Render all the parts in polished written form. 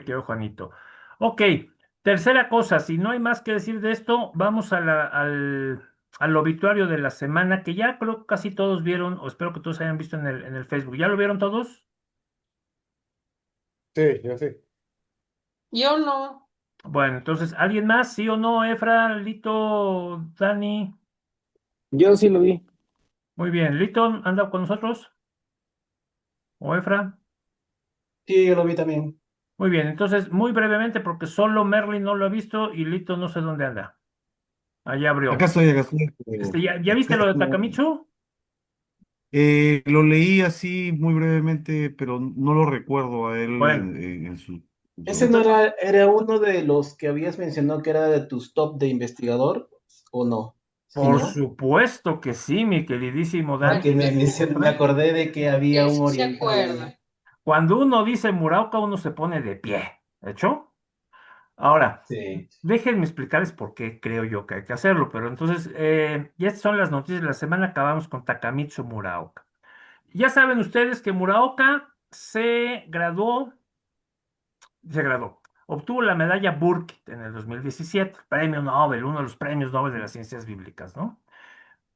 querido Juanito. Ok, tercera cosa, si no hay más que decir de esto, vamos al obituario de la semana, que ya creo que casi todos vieron, o espero que todos hayan visto en el Facebook. ¿Ya lo vieron todos? Sí, yo sí. Yo no. Bueno, entonces, ¿alguien más? ¿Sí o no? Efra, Lito, Dani. Yo sí lo vi. Muy bien, Lito, ¿anda con nosotros? ¿O Efra? Sí, yo lo vi también. Muy bien, entonces, muy brevemente, porque solo Merlin no lo ha visto y Lito no sé dónde anda. Allá Acá abrió. estoy, acá estoy. Pero ¿Ya viste lo de Takamitsu? lo leí así muy brevemente, pero no lo recuerdo a él Bueno, en su... en ¿Ese su- no entonces, era uno de los que habías mencionado que era de tus top de investigador? ¿O no? ¿Sí, por no? supuesto que sí, mi queridísimo Dani. Porque me Efra. acordé de que había Él un sí se oriental ahí. acuerda. Cuando uno dice Muraoka, uno se pone de pie. ¿De hecho? Ahora, Sí. déjenme explicarles por qué creo yo que hay que hacerlo. Pero entonces, ya estas son las noticias de la semana. Acabamos con Takamitsu Muraoka. Ya saben ustedes que Muraoka se graduó, obtuvo la medalla Burkitt en el 2017, premio Nobel, uno de los premios Nobel de las ciencias bíblicas, ¿no?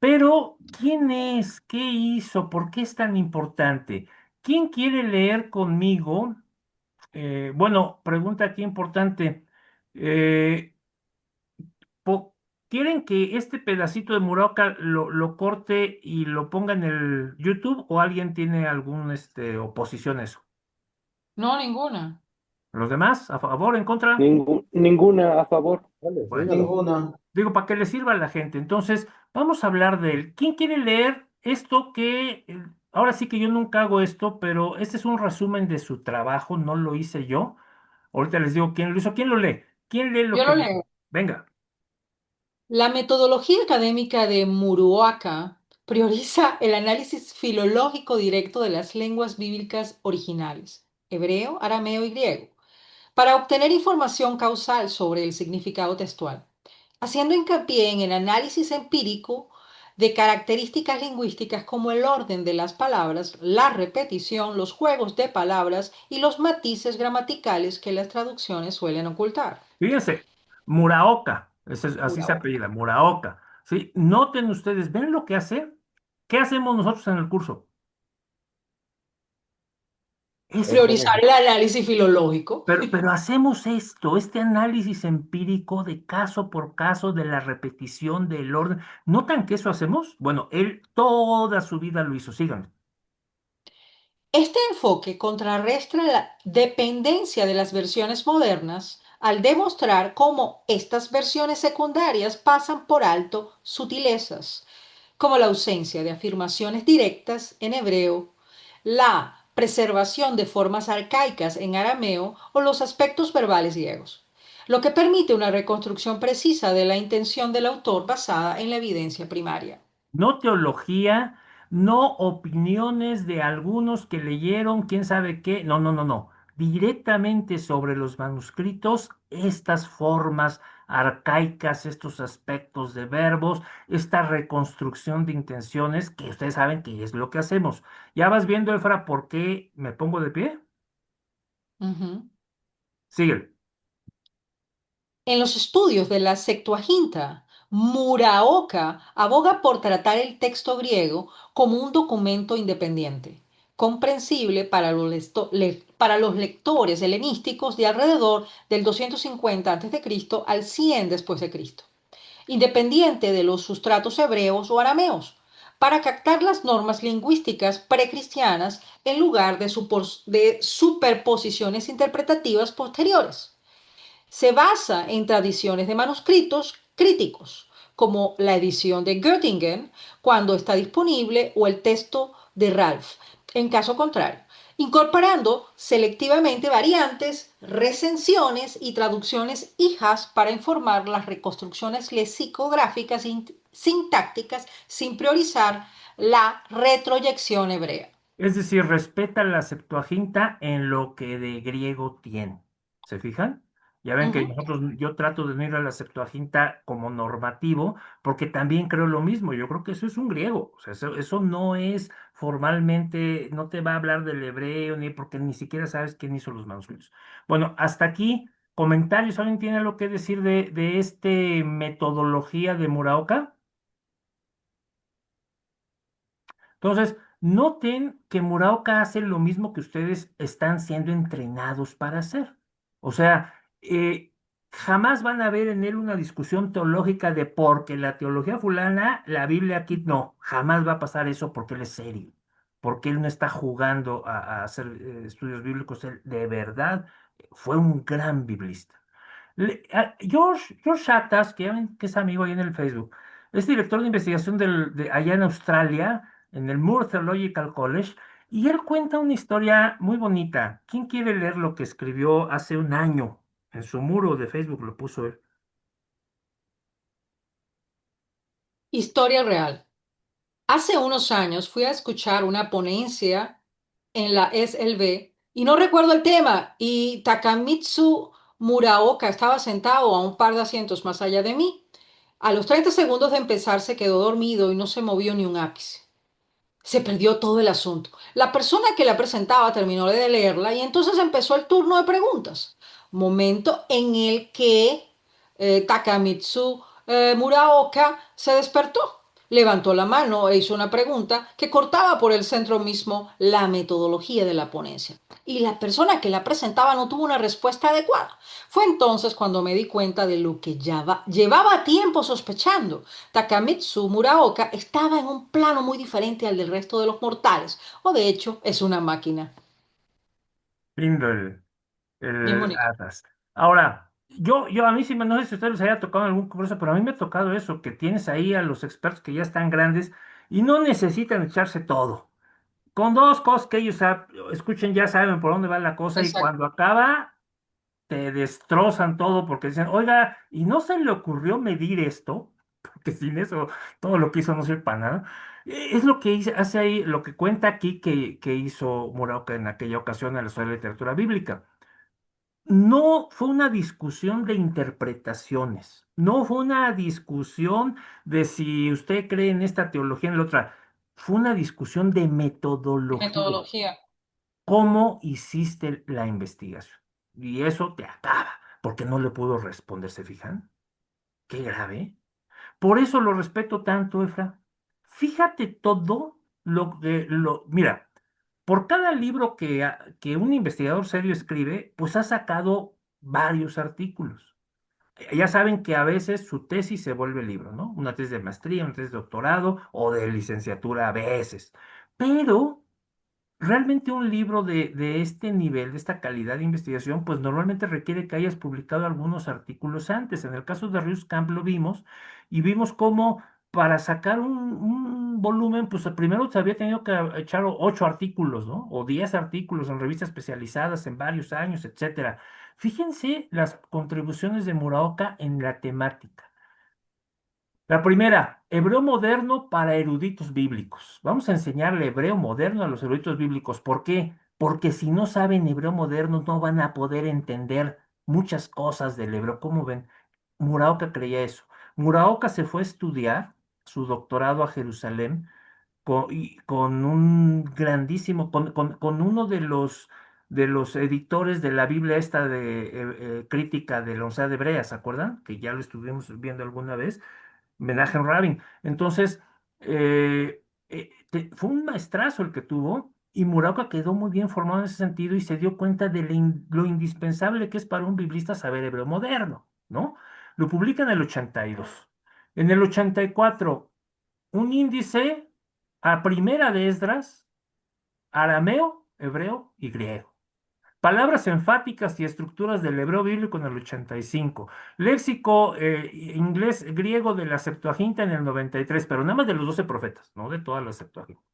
Pero, ¿quién es? ¿Qué hizo? ¿Por qué es tan importante? ¿Quién quiere leer conmigo? Bueno, pregunta aquí importante. Eh, po- ¿Quieren que este pedacito de Muroka lo corte y lo ponga en el YouTube o alguien tiene algún oposición a eso? No, ninguna. ¿Los demás? ¿A favor? ¿En contra? Ninguna a favor. Dale, Bueno. dígalo. Ninguno. Digo, para que le sirva a la gente. Entonces, vamos a hablar de él. ¿Quién quiere leer esto ahora sí que yo nunca hago esto, pero este es un resumen de su trabajo, no lo hice yo. Ahorita les digo quién lo hizo. ¿Quién lo lee? ¿Quién lee lo Yo que lo dice? leo. Venga. La metodología académica de Muruoka prioriza el análisis filológico directo de las lenguas bíblicas originales, hebreo, arameo y griego, para obtener información causal sobre el significado textual, haciendo hincapié en el análisis empírico de características lingüísticas como el orden de las palabras, la repetición, los juegos de palabras y los matices gramaticales que las traducciones suelen ocultar. Fíjense, Muraoka, así se Muruoka. apellida, Muraoka. ¿Sí? Noten ustedes, ¿ven lo que hace? ¿Qué hacemos nosotros en el curso? Esto. Priorizar Excelente. el análisis filológico. Pero hacemos este análisis empírico de caso por caso, de la repetición, del orden. ¿Notan que eso hacemos? Bueno, él toda su vida lo hizo. Síganme. Este enfoque contrarresta la dependencia de las versiones modernas al demostrar cómo estas versiones secundarias pasan por alto sutilezas, como la ausencia de afirmaciones directas en hebreo, la preservación de formas arcaicas en arameo o los aspectos verbales griegos, lo que permite una reconstrucción precisa de la intención del autor basada en la evidencia primaria. No teología, no opiniones de algunos que leyeron quién sabe qué. No, no, no, no. Directamente sobre los manuscritos, estas formas arcaicas, estos aspectos de verbos, esta reconstrucción de intenciones, que ustedes saben que es lo que hacemos. ¿Ya vas viendo, Efra, por qué me pongo de pie? Ujú. Sigue. En los estudios de la Septuaginta, Muraoka aboga por tratar el texto griego como un documento independiente, comprensible para los lectores helenísticos de alrededor del 250 a.C. al 100 después de Cristo, independiente de los sustratos hebreos o arameos, para captar las normas lingüísticas precristianas en lugar de superposiciones interpretativas posteriores. Se basa en tradiciones de manuscritos críticos, como la edición de Göttingen, cuando está disponible, o el texto de Ralph, en caso contrario, incorporando selectivamente variantes, recensiones y traducciones hijas para informar las reconstrucciones lexicográficas y sintácticas sin priorizar la retroyección hebrea. Es decir, respeta la Septuaginta en lo que de griego tiene. ¿Se fijan? Ya ven que Ujú. nosotros, yo trato de unir a la Septuaginta como normativo, porque también creo lo mismo. Yo creo que eso es un griego. O sea, eso no es formalmente, no te va a hablar del hebreo, ni porque ni siquiera sabes quién hizo los manuscritos. Bueno, hasta aquí, comentarios. ¿Alguien tiene algo que decir de este metodología de Muraoka? Entonces, noten que Muraoka hace lo mismo que ustedes están siendo entrenados para hacer. O sea, jamás van a ver en él una discusión teológica de porque la teología fulana, la Biblia aquí no. Jamás va a pasar eso porque él es serio, porque él no está jugando a hacer estudios bíblicos. Él de verdad fue un gran biblista. George Shatas, que, ya ven que es amigo ahí en el Facebook, es director de investigación allá en Australia, en el Moore Theological College, y él cuenta una historia muy bonita. ¿Quién quiere leer lo que escribió hace un año? En su muro de Facebook lo puso él. Historia real. Hace unos años fui a escuchar una ponencia en la SLB y no recuerdo el tema y Takamitsu Muraoka estaba sentado a un par de asientos más allá de mí. A los 30 segundos de empezar se quedó dormido y no se movió ni un ápice. Se perdió todo el asunto. La persona que la presentaba terminó de leerla y entonces empezó el turno de preguntas. Momento en el que Takamitsu Muraoka se despertó, levantó la mano e hizo una pregunta que cortaba por el centro mismo la metodología de la ponencia. Y la persona que la presentaba no tuvo una respuesta adecuada. Fue entonces cuando me di cuenta de lo que llevaba tiempo sospechando. Takamitsu Muraoka estaba en un plano muy diferente al del resto de los mortales, o de hecho es una máquina. Lindo Bien el bonito. Atlas. Ahora, a mí sí, no sé si a ustedes les haya tocado en algún curso, pero a mí me ha tocado eso, que tienes ahí a los expertos que ya están grandes y no necesitan echarse todo. Con dos cosas que ellos escuchen, ya saben por dónde va la cosa y Exacto. cuando acaba, te destrozan todo porque dicen, oiga, ¿y no se le ocurrió medir esto? Porque sin eso, todo lo que hizo no sirve para nada. Es lo que hace ahí, lo que cuenta aquí que hizo Muraoka en aquella ocasión en la Escuela de Literatura Bíblica. No fue una discusión de interpretaciones, no fue una discusión de si usted cree en esta teología, en la otra. Fue una discusión de metodología. Metodología. ¿Cómo hiciste la investigación? Y eso te acaba, porque no le pudo responder, ¿se fijan? Qué grave. Por eso lo respeto tanto, Efra. Fíjate todo mira, por cada libro que un investigador serio escribe, pues ha sacado varios artículos. Ya saben que a veces su tesis se vuelve libro, ¿no? Una tesis de maestría, una tesis de doctorado o de licenciatura a veces. Pero realmente un libro de este nivel, de esta calidad de investigación, pues normalmente requiere que hayas publicado algunos artículos antes. En el caso de Rius Camp lo vimos y vimos cómo para sacar un volumen, pues primero se había tenido que echar 8 artículos, ¿no? O 10 artículos en revistas especializadas en varios años, etcétera. Fíjense las contribuciones de Muraoka en la temática. La primera, hebreo moderno para eruditos bíblicos. Vamos a enseñarle hebreo moderno a los eruditos bíblicos. ¿Por qué? Porque si no saben hebreo moderno no van a poder entender muchas cosas del hebreo. ¿Cómo ven? Muraoka creía eso. Muraoka se fue a estudiar su doctorado a Jerusalén con un grandísimo, con uno de los editores de la Biblia esta de crítica de la Onceada Hebrea, ¿se acuerdan? Que ya lo estuvimos viendo alguna vez. Menachem Rabin. Entonces, fue un maestrazo el que tuvo y Muraoka quedó muy bien formado en ese sentido y se dio cuenta de lo indispensable que es para un biblista saber hebreo moderno, ¿no? Lo publica en el 82. En el 84, un índice a primera de Esdras, arameo, hebreo y griego. Palabras enfáticas y estructuras del hebreo bíblico en el 85. Léxico inglés griego de la Septuaginta en el 93, pero nada más de los 12 profetas, no de toda la Septuaginta.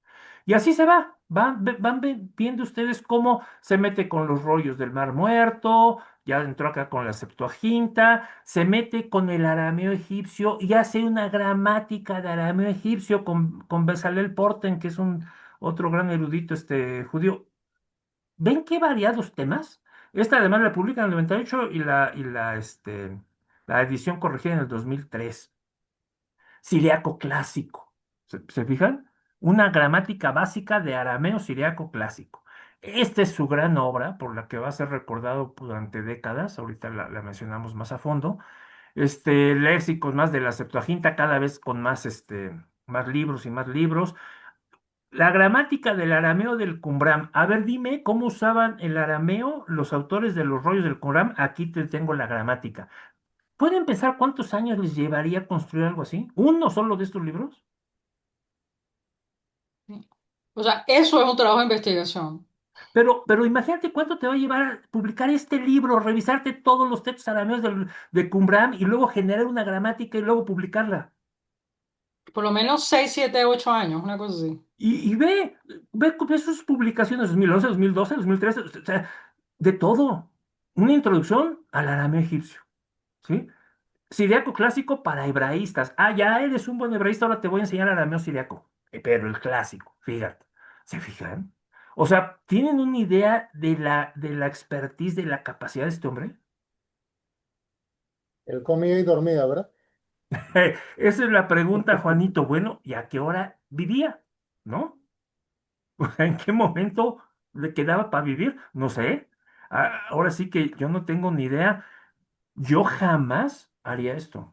Y así se va. Viendo ustedes cómo se mete con los rollos del Mar Muerto, ya entró acá con la Septuaginta, se mete con el arameo egipcio y hace una gramática de arameo egipcio con Bezalel Porten, que es un otro gran erudito judío. ¿Ven qué variados temas? Esta además la publican en el 98 la edición corregida en el 2003. Siriaco clásico. ¿Se fijan? Una gramática básica de arameo siriaco clásico. Esta es su gran obra, por la que va a ser recordado durante décadas. Ahorita la mencionamos más a fondo. Léxicos más de la Septuaginta, cada vez con más, más libros y más libros. La gramática del arameo del Qumran. A ver, dime cómo usaban el arameo los autores de los rollos del Qumran. Aquí te tengo la gramática. ¿Pueden pensar cuántos años les llevaría construir algo así? ¿Uno solo de estos libros? O sea, eso es un trabajo de investigación. Pero imagínate cuánto te va a llevar publicar este libro, revisarte todos los textos arameos de Qumran y luego generar una gramática y luego publicarla. Por lo menos 6, 7, 8 años, una cosa así. Y ve sus publicaciones 2011, 2012, 2013, o sea, de todo. Una introducción al arameo egipcio, ¿sí? Siriaco clásico para hebraístas. Ah, ya eres un buen hebraísta, ahora te voy a enseñar arameo siriaco. Pero el clásico, fíjate. ¿Se fijan? O sea, ¿tienen una idea de la expertise, de la capacidad de este hombre? Él comía y dormía, ¿verdad? Esa es la pregunta, Juanito. Bueno, ¿y a qué hora vivía? ¿No? ¿En qué momento le quedaba para vivir? No sé. Ahora sí que yo no tengo ni idea. Yo jamás haría esto.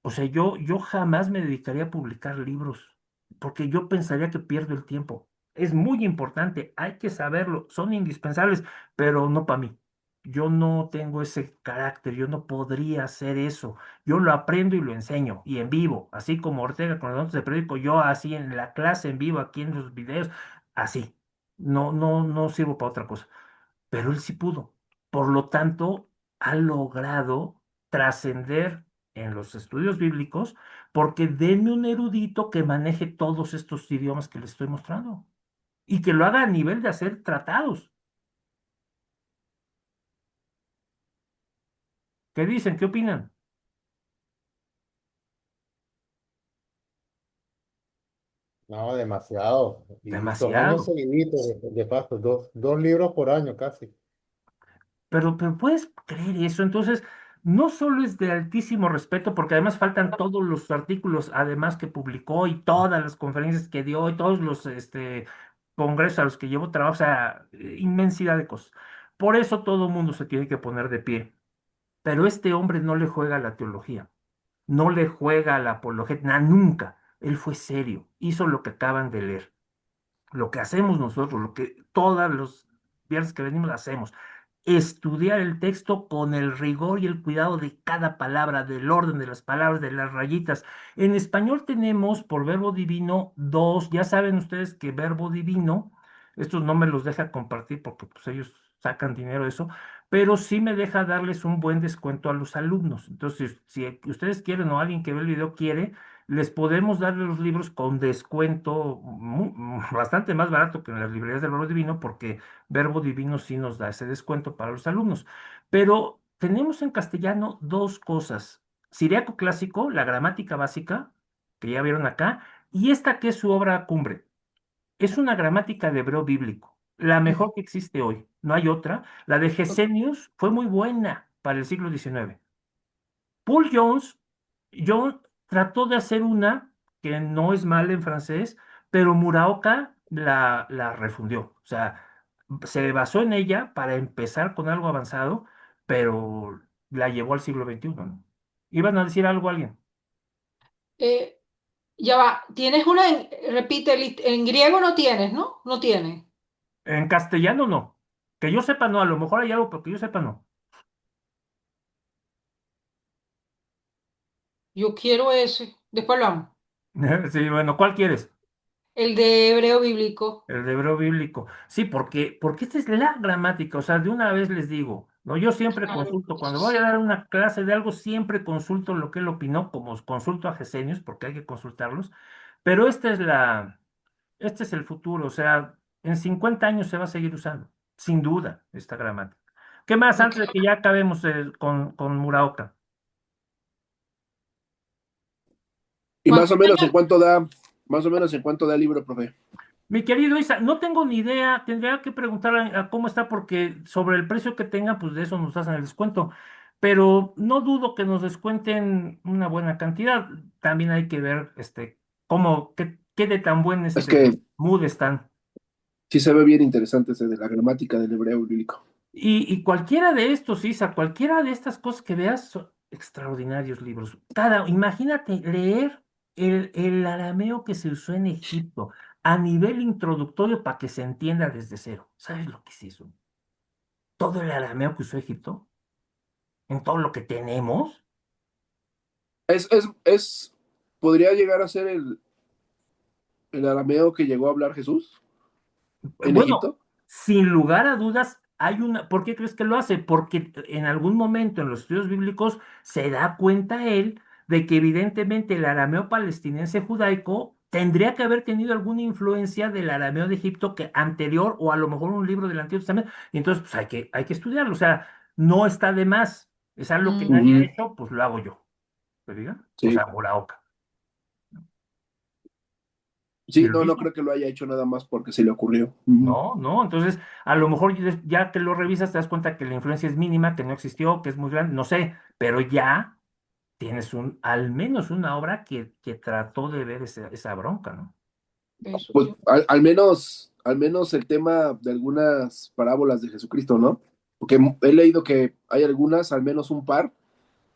O sea, yo jamás me dedicaría a publicar libros, porque yo pensaría que pierdo el tiempo. Es muy importante, hay que saberlo, son indispensables, pero no para mí. Yo no tengo ese carácter, yo no podría hacer eso. Yo lo aprendo y lo enseño, y en vivo, así como Ortega con los notas de periódico, yo así en la clase en vivo, aquí en los videos, así. No sirvo para otra cosa, pero él sí pudo. Por lo tanto, ha logrado trascender en los estudios bíblicos, porque denme un erudito que maneje todos estos idiomas que les estoy mostrando y que lo haga a nivel de hacer tratados. ¿Qué dicen? ¿Qué opinan? No, demasiado. Y son años Demasiado. seguiditos de paso, dos libros por año casi. Pero puedes creer eso. Entonces, no solo es de altísimo respeto, porque además faltan todos los artículos, además que publicó y todas las conferencias que dio y todos los congresos a los que llevó trabajo, o sea, inmensidad de cosas. Por eso todo el mundo se tiene que poner de pie. Pero este hombre no le juega a la teología, no le juega a la apologética, nunca. Él fue serio, hizo lo que acaban de leer, lo que hacemos nosotros, lo que todos los viernes que venimos hacemos, estudiar el texto con el rigor y el cuidado de cada palabra, del orden de las palabras, de las rayitas. En español tenemos por verbo divino dos, ya saben ustedes que verbo divino, estos no me los deja compartir porque pues ellos sacan dinero de eso, pero sí me deja darles un buen descuento a los alumnos. Entonces, si ustedes quieren o alguien que ve el video quiere, les podemos dar los libros con descuento bastante más barato que en las librerías del Verbo Divino, porque Verbo Divino sí nos da ese descuento para los alumnos. Pero tenemos en castellano dos cosas: Siriaco clásico, la gramática básica, que ya vieron acá, y esta que es su obra cumbre. Es una gramática de hebreo bíblico, la mejor que existe hoy. No hay otra. La de Gesenius fue muy buena para el siglo XIX. Paul Jones trató de hacer una que no es mal en francés, pero Muraoka la refundió. O sea, se basó en ella para empezar con algo avanzado, pero la llevó al siglo XXI, ¿no? ¿Iban a decir algo alguien? Eh, ya va, tienes una, repite, en griego no tienes, ¿no? No tienes. En castellano no. Que yo sepa no, a lo mejor hay algo, pero que yo sepa no. Yo quiero ese. Después hablamos. Sí, bueno, ¿cuál quieres? El de hebreo bíblico. El de hebreo bíblico. Sí, porque esta es la gramática. O sea, de una vez les digo, ¿no? Yo siempre Claro. consulto, cuando voy a dar una clase de algo, siempre consulto lo que él opinó, como consulto a Gesenius, porque hay que consultarlos. Pero este es el futuro. O sea, en 50 años se va a seguir usando, sin duda, esta gramática. ¿Qué más Ok. antes de que ya acabemos con Muraoka? Y Cuando más o menos en tenga- cuánto da, más o menos en cuánto da el libro, profe. Mi querido Isa, no tengo ni idea, tendría que preguntar a cómo está porque sobre el precio que tenga, pues de eso nos hacen el descuento, pero no dudo que nos descuenten una buena cantidad. También hay que ver cómo, qué de tan buen Es que mood están. sí se ve bien interesante ese de la gramática del hebreo bíblico. Y cualquiera de estos, Isa, cualquiera de estas cosas que veas son extraordinarios libros. Imagínate leer el arameo que se usó en Egipto a nivel introductorio para que se entienda desde cero. ¿Sabes lo que es eso? Todo el arameo que usó Egipto, en todo lo que tenemos. Podría llegar a ser el arameo que llegó a hablar Jesús en Bueno, Egipto. sin lugar a dudas, hay una. ¿Por qué crees que lo hace? Porque en algún momento en los estudios bíblicos se da cuenta él de que evidentemente el arameo palestinense judaico tendría que haber tenido alguna influencia del arameo de Egipto que anterior o a lo mejor un libro del Antiguo Testamento. Y entonces, pues hay que estudiarlo. O sea, no está de más. Es algo que nadie ha Mm, Ujú. hecho, pues lo hago yo. ¿Te diga? O Sí, sea, Muraoka. ¿Y sí, lo no, no hizo? creo que lo haya hecho nada más porque se le ocurrió. Ujú. No, no, entonces a lo mejor ya que lo revisas te das cuenta que la influencia es mínima, que no existió, que es muy grande, no sé, pero ya tienes al menos una obra que trató de ver esa bronca, ¿no? eso Pues sí. al menos el tema de algunas parábolas de Jesucristo, ¿no? Porque he leído que hay algunas, al menos un par,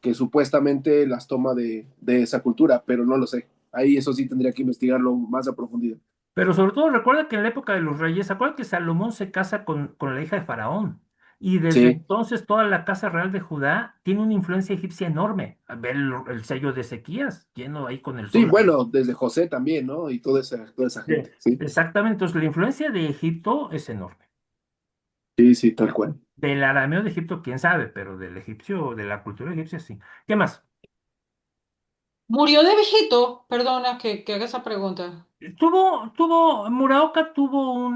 que supuestamente las toma de esa cultura, pero no lo sé. Ahí eso sí tendría que investigarlo más a profundidad. Pero sobre todo recuerda que en la época de los reyes, acuérdate que Salomón se casa con la hija de Faraón. Y desde Sí, entonces toda la casa real de Judá tiene una influencia egipcia enorme. Ve el sello de Ezequías, lleno ahí con el sí, sol. bueno, desde José también, ¿no? Y toda esa Sí, gente, sí. exactamente, entonces la influencia de Egipto es enorme. Sí, sí, tal cual. Del arameo de Egipto, quién sabe, pero del egipcio, de la cultura egipcia, sí. ¿Qué más? Murió de viejito, perdona que haga esa pregunta. Muraoka tuvo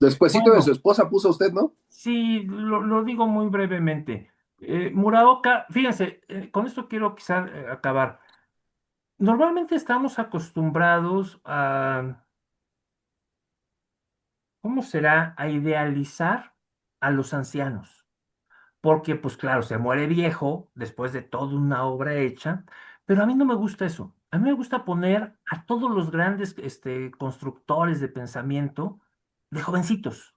Despuésito de su bueno, esposa puso usted, ¿no? sí, lo digo muy brevemente. Muraoka, fíjense, con esto quiero quizá acabar. Normalmente estamos acostumbrados ¿cómo será? A idealizar a los ancianos. Porque, pues claro, se muere viejo después de toda una obra hecha, pero a mí no me gusta eso. A mí me gusta poner a todos los grandes constructores de pensamiento de jovencitos,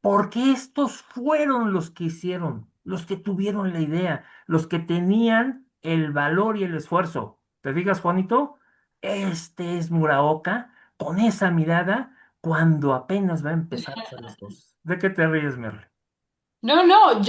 porque estos fueron los que hicieron, los que tuvieron la idea, los que tenían el valor y el esfuerzo. ¿Te digas, Juanito? Este es Muraoka con esa mirada cuando apenas va a empezar a hacer las cosas. ¿De qué te ríes, Merle? No, no,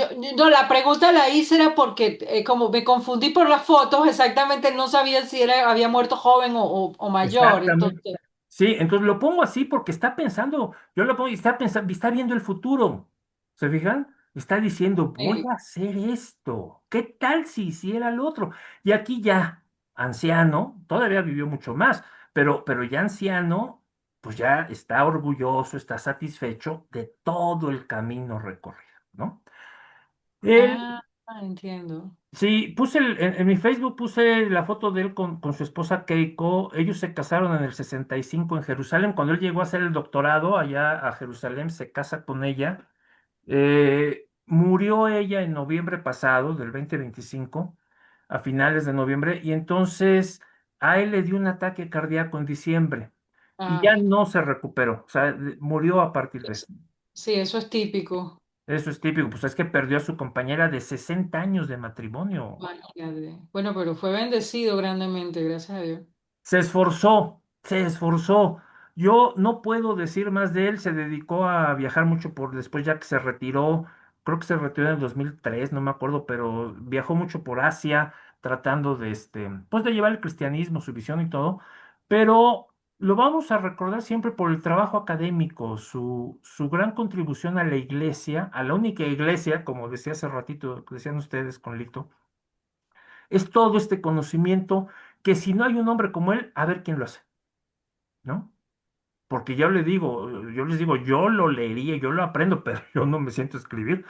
la pregunta la hice era porque como me confundí por las fotos, exactamente no sabía si había muerto joven o mayor, Exactamente. entonces. Sí, entonces lo pongo así porque está pensando, yo lo pongo y está pensando, está viendo el futuro. ¿Se fijan? Está diciendo, voy Sí. a hacer esto. ¿Qué tal si hiciera lo otro? Y aquí ya, anciano, todavía vivió mucho más, pero ya anciano, pues ya está orgulloso, está satisfecho de todo el camino recorrido, ¿no? Él Ah, entiendo. Sí, en mi Facebook puse la foto de él con su esposa Keiko. Ellos se casaron en el 65 en Jerusalén. Cuando él llegó a hacer el doctorado allá a Jerusalén, se casa con ella. Murió ella en noviembre pasado, del 2025, a finales de noviembre, y entonces a él le dio un ataque cardíaco en diciembre y ya Ay, no se recuperó. O sea, murió a partir de eso. pues, sí, eso es típico. Eso es típico, pues es que perdió a su compañera de 60 años de matrimonio. Imagínate. Bueno, pero fue bendecido grandemente, gracias a Dios. Se esforzó, se esforzó. Yo no puedo decir más de él. Se dedicó a viajar mucho por después, ya que se retiró. Creo que se retiró en el 2003, no me acuerdo, pero viajó mucho por Asia tratando pues de llevar el cristianismo, su visión y todo. Pero lo vamos a recordar siempre por el trabajo académico, su gran contribución a la iglesia, a la única iglesia, como decía hace ratito, que decían ustedes con Lito, es todo este conocimiento que si no hay un hombre como él, a ver quién lo hace, ¿no? Porque yo les digo, yo lo leería, yo lo aprendo, pero yo no me siento a escribir.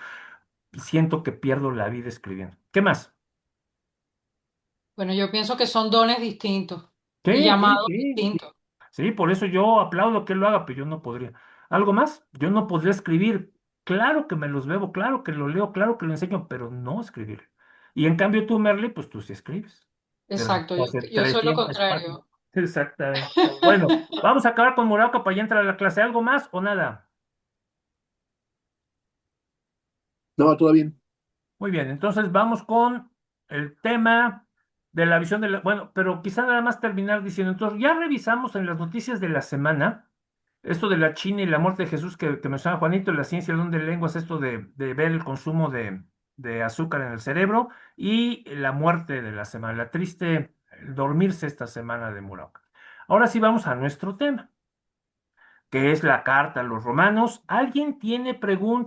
Siento que pierdo la vida escribiendo. ¿Qué más? Bueno, yo pienso que son dones distintos y Sí, sí, llamados sí. distintos. Sí, por eso yo aplaudo que él lo haga, pero yo no podría. ¿Algo más? Yo no podría escribir. Claro que me los bebo, claro que lo leo, claro que lo enseño, pero no escribir. Y en cambio tú, Merly, pues tú sí escribes. Te Exacto, hace yo soy lo 300 páginas. contrario. Exactamente. Bueno, vamos a acabar con Muraoka para ya entrar a la clase. ¿Algo más o nada? No, todo bien. Muy bien, entonces vamos con el tema de la visión de la... Bueno, pero quizá nada más terminar diciendo, entonces ya revisamos en las noticias de la semana esto de la China y la muerte de Jesús que mencionaba Juanito, la ciencia el don de lenguas, esto de ver el consumo de azúcar en el cerebro y la muerte de la semana, la triste el dormirse esta semana de Murak. Ahora sí vamos a nuestro tema, que es la carta a los romanos. ¿Alguien tiene preguntas?